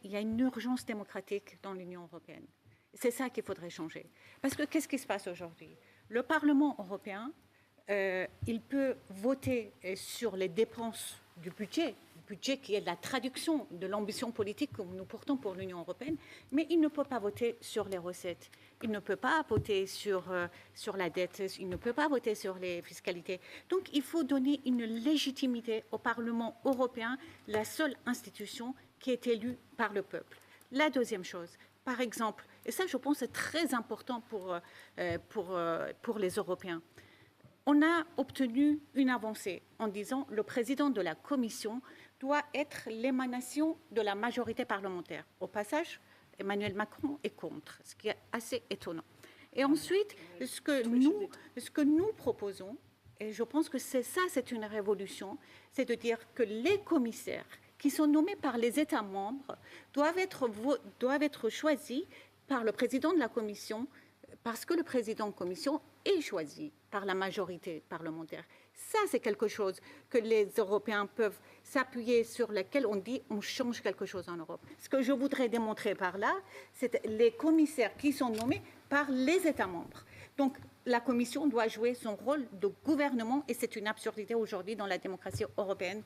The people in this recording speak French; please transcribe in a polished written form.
il y a une urgence démocratique dans l'Union européenne. C'est ça qu'il faudrait changer. Parce que qu'est-ce qui se passe aujourd'hui? Le Parlement européen, il peut voter sur les dépenses du budget qui est la traduction de l'ambition politique que nous portons pour l'Union européenne, mais il ne peut pas voter sur les recettes, il ne peut pas voter sur la dette, il ne peut pas voter sur les fiscalités. Donc il faut donner une légitimité au Parlement européen, la seule institution qui est élue par le peuple. La deuxième chose, par exemple, et ça je pense c'est très important pour les Européens, on a obtenu une avancée en disant que le président de la Commission doit être l'émanation de la majorité parlementaire. Au passage, Emmanuel Macron est contre, ce qui est assez étonnant. Et ensuite, ce que nous proposons, et je pense que c'est une révolution, c'est de dire que les commissaires qui sont nommés par les États membres doivent être choisis par le président de la Commission, parce que le président de la Commission est choisi par la majorité parlementaire. Ça, c'est quelque chose que les Européens peuvent s'appuyer, sur lequel on dit on change quelque chose en Europe. Ce que je voudrais démontrer par là, c'est les commissaires qui sont nommés par les États membres. Donc, la Commission doit jouer son rôle de gouvernement et c'est une absurdité aujourd'hui dans la démocratie européenne.